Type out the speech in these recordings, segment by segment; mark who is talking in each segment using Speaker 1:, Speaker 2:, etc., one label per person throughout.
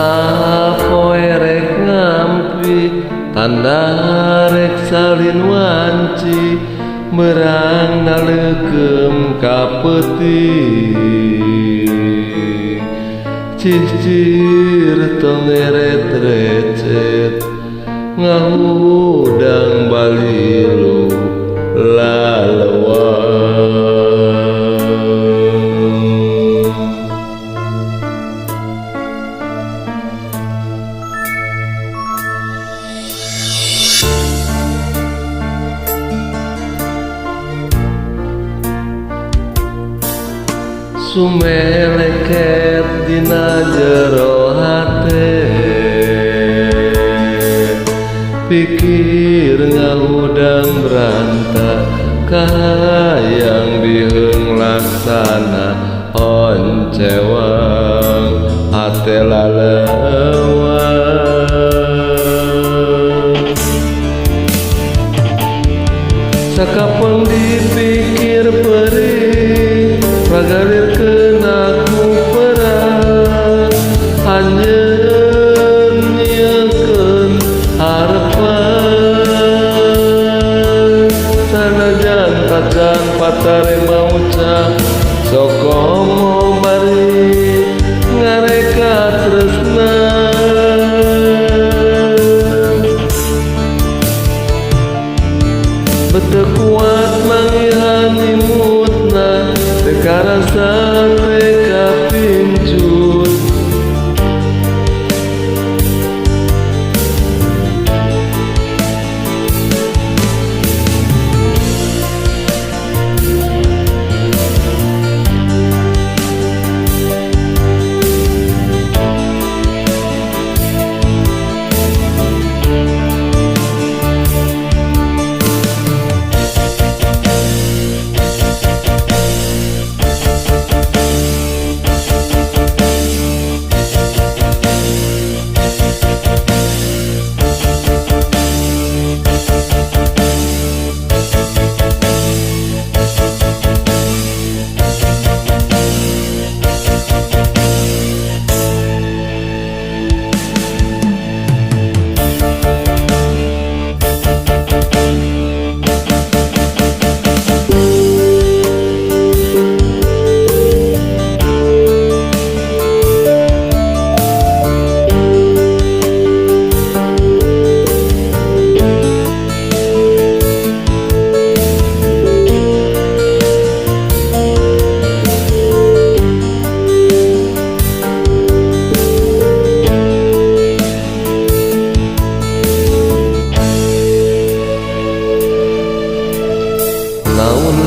Speaker 1: sapoe rek ngampi tanda rek salin wanci merang nalekeum ka peuting cicir tong eret-recet ngahudang balilu laleuang. Sumeleket dina jero hate pikir ngahudang beranta kahayang biheung laksana oncewang hate laleuang sakapeung dipikir perih pagalir kenaku perang anjeun nyiekeun harepan sanajan kacan patare maucap sok komo bari ngareka tresna beteu kuat mangihan imutna teka rasa teka pincut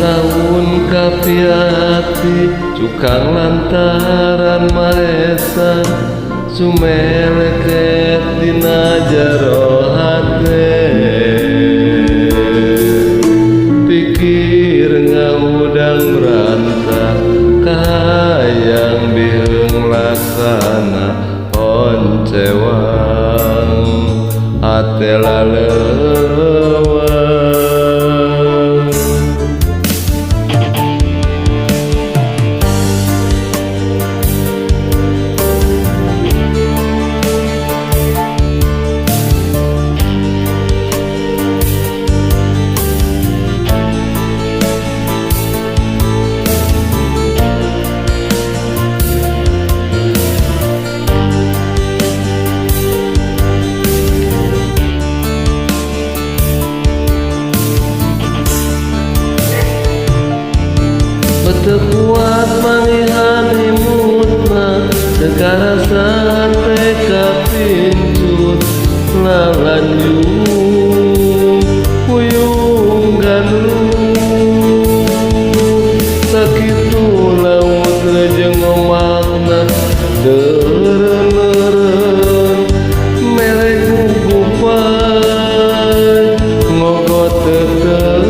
Speaker 1: naun kapiati cukang lantaran maesa sumeleket dina jero hate pikir ngahudang beranta kahayang biheung laksana oncewang hate laleuang beteu kuat mangihan imutna teka rasa teka pincut lalanjung puyung gandrung sakitu laut lejeng omakna deureun-eureun merek gugupan ngogot tetepan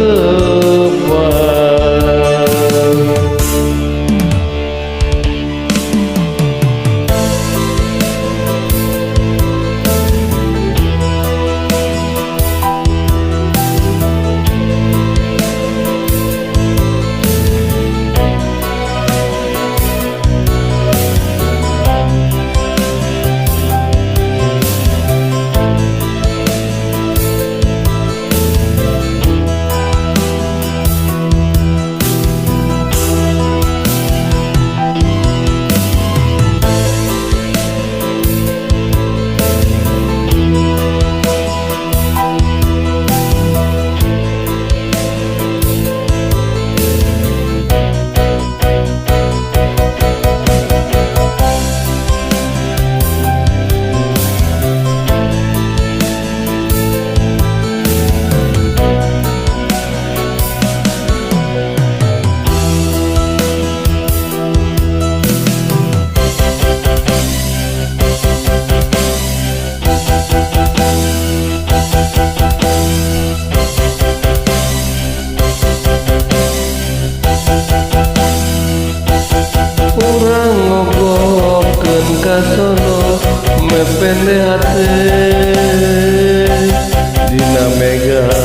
Speaker 1: kasono mepende hati dina mega